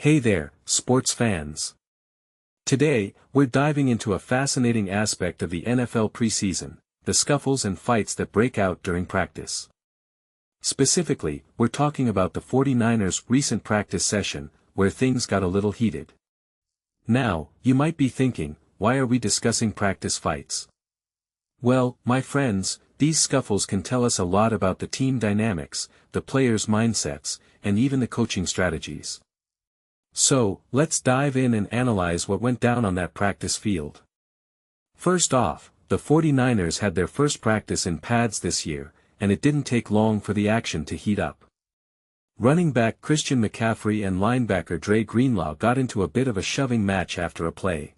Hey there, sports fans. Today, we're diving into a fascinating aspect of the NFL preseason, the scuffles and fights that break out during practice. Specifically, we're talking about the 49ers' recent practice session, where things got a little heated. Now, you might be thinking, why are we discussing practice fights? Well, my friends, these scuffles can tell us a lot about the team dynamics, the players' mindsets, and even the coaching strategies. So, let's dive in and analyze what went down on that practice field. First off, the 49ers had their first practice in pads this year, and it didn't take long for the action to heat up. Running back Christian McCaffrey and linebacker Dre Greenlaw got into a bit of a shoving match after a play.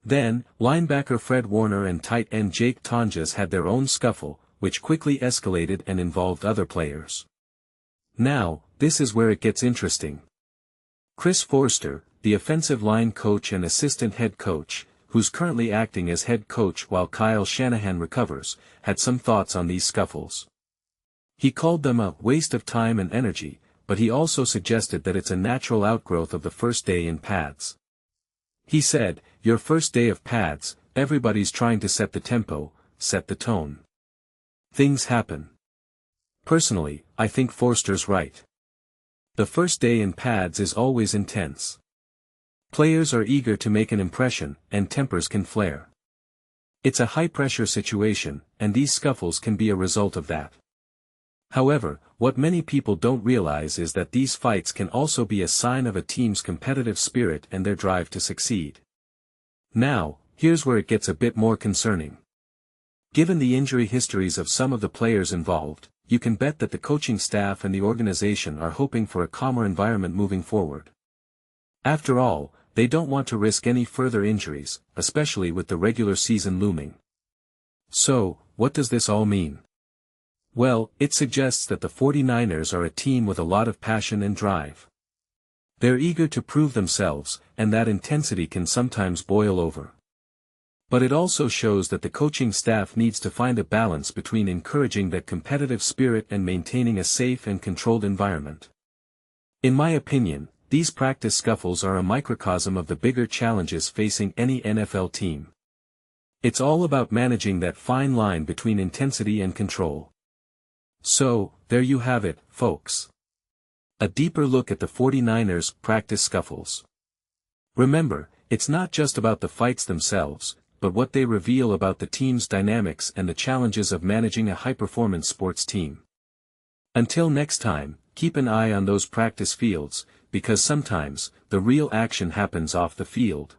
Then, linebacker Fred Warner and tight end Jake Tonges had their own scuffle, which quickly escalated and involved other players. Now, this is where it gets interesting. Chris Foerster, the offensive line coach and assistant head coach, who's currently acting as head coach while Kyle Shanahan recovers, had some thoughts on these scuffles. He called them a waste of time and energy, but he also suggested that it's a natural outgrowth of the first day in pads. He said, "Your first day of pads, everybody's trying to set the tempo, set the tone. Things happen." Personally, I think Foerster's right. The first day in pads is always intense. Players are eager to make an impression, and tempers can flare. It's a high-pressure situation, and these scuffles can be a result of that. However, what many people don't realize is that these fights can also be a sign of a team's competitive spirit and their drive to succeed. Now, here's where it gets a bit more concerning. Given the injury histories of some of the players involved, you can bet that the coaching staff and the organization are hoping for a calmer environment moving forward. After all, they don't want to risk any further injuries, especially with the regular season looming. So, what does this all mean? Well, it suggests that the 49ers are a team with a lot of passion and drive. They're eager to prove themselves, and that intensity can sometimes boil over. But it also shows that the coaching staff needs to find a balance between encouraging that competitive spirit and maintaining a safe and controlled environment. In my opinion, these practice scuffles are a microcosm of the bigger challenges facing any NFL team. It's all about managing that fine line between intensity and control. So, there you have it, folks. A deeper look at the 49ers' practice scuffles. Remember, it's not just about the fights themselves, but what they reveal about the team's dynamics and the challenges of managing a high-performance sports team. Until next time, keep an eye on those practice fields, because sometimes, the real action happens off the field.